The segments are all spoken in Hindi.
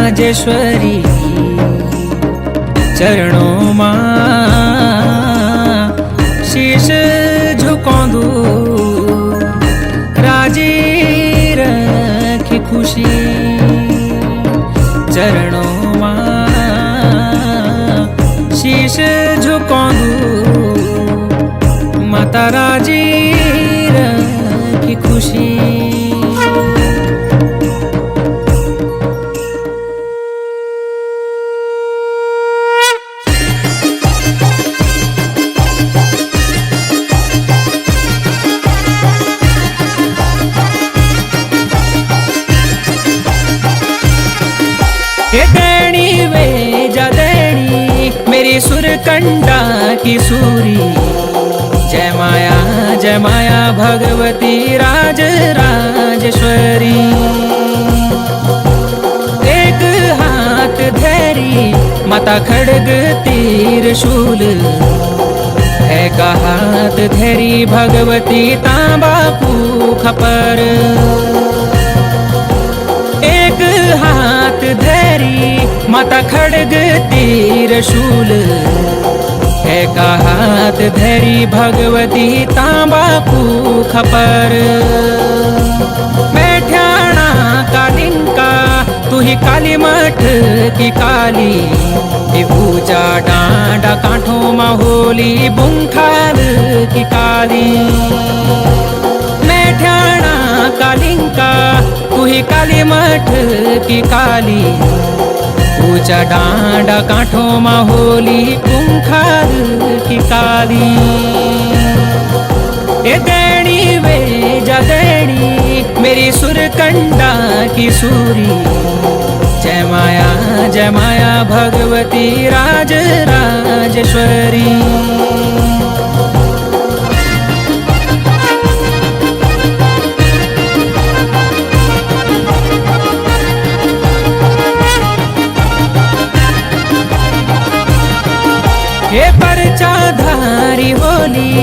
राजराजेश्वरी चरणों मां शीश झुकाऊं राजी रखी खुशी चरणों मां शीश झुकाऊं माता राजी रखी खुशी। देणी वे जा देणी मेरी सुरकंडा की सूरी जय माया भगवती राजराजेश्वरी। एक हाथ धैरी माता खड़ग तीर शूल है का हाथ धैरी भगवती तांबा पूख पर। एक हाथ धैरी माता खड़ग तीर शूल है का हाथ धैरी भगवती तांबा पूख पर। मैठ्याणा कालिंका तू ही काली मठ की काली ऊंचा डांडा कांठों माहोली बुंखाल की काली। मैठ्याणा कालिंका तू ही काली मठ की काली ऊंचा डांडा कांठों माहोली बुंखाल की काली। ए देणी वे जा देणी मेरी सुरकंडा की सूरी जय माया भगवती राजराजेश्वरी। ये परचाधारी होली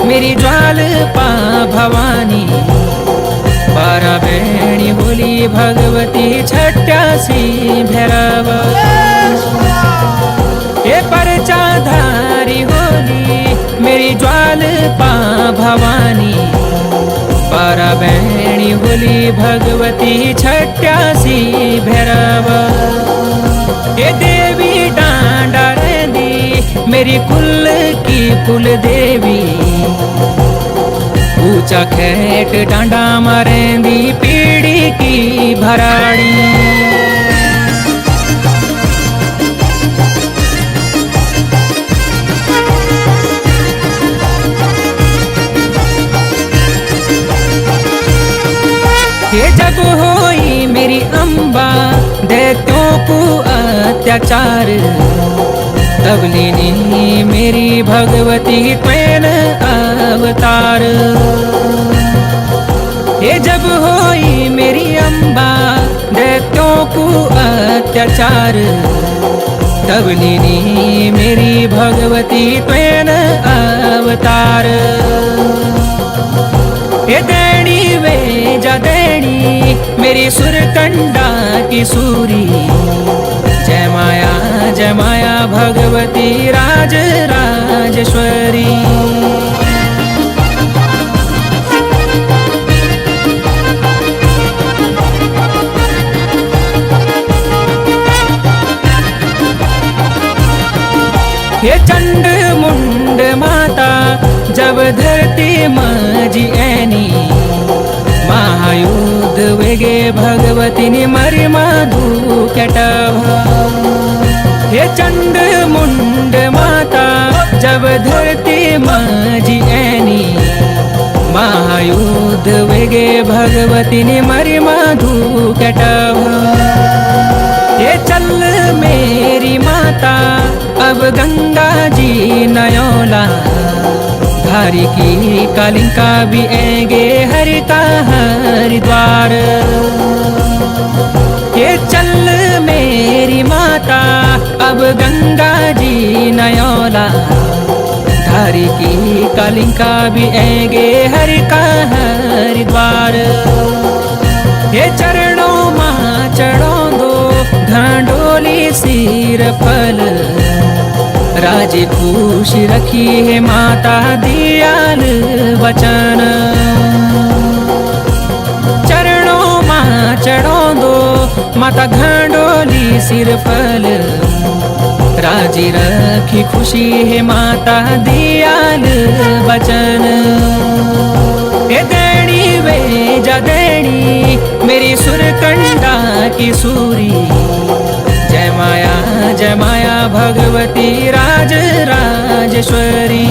मेरी ज्वाल पा भवानी। बारा बेणी होली भगवती छट्यासी भैरव। ये परचाधारी होली मेरी ज्वाल पा भवानी। बारा बेणी होली भगवती छट्यासी भैरव। ये देवी डांडा रेंदी मेरी कुल की कुल देवी ऊंचा खेट डांडा मरेंदी पीड़ी की भराड़ी। ये जब होई मेरी अम्बा दैत्यों को अत्याचार तब लीनी मेरी भगवती त्वेन अवतार। ये जब होई मेरी अम्बा दैत्यों को अत्याचार तब लीनी मेरी भगवती त्वेन अवतार। ये देणी वे जा देणी मेरी सुरकंडा की सूरी जय माया भगवती राजराजेश्वरी। ये चंड मुंड माता जब धरती मजी ऐनी महायुद्ध वेगे भगवती ने मरी माधु कैटभ। ये चंड मुंड माता जब धरती मजी ऐनी महायुद्ध वेगे भगवती ने मरी माधु कैटभ। ये चल मेरी माता अब गंगा जी नयोला धारी की कालिंका भी ऐगे हरि का हरिद्वार। ये चल मेरी माता अब गंगा जी नयोला धारी की कालिंका भी ऐगे हरि का हरिद्वार। ये चरणों मां चढ़ो दो धन सिर फल। राजे खुश रखी है माता दयाल वचन। चरणों मां चढ़ो दो माता घंडोली सिर फल। राजी रखी खुशी है माता दयाल वचन। हे देणी वे जा देणी मेरी सुरकंडा की सूरी। जय माया भगवती राज राजेश्वरी।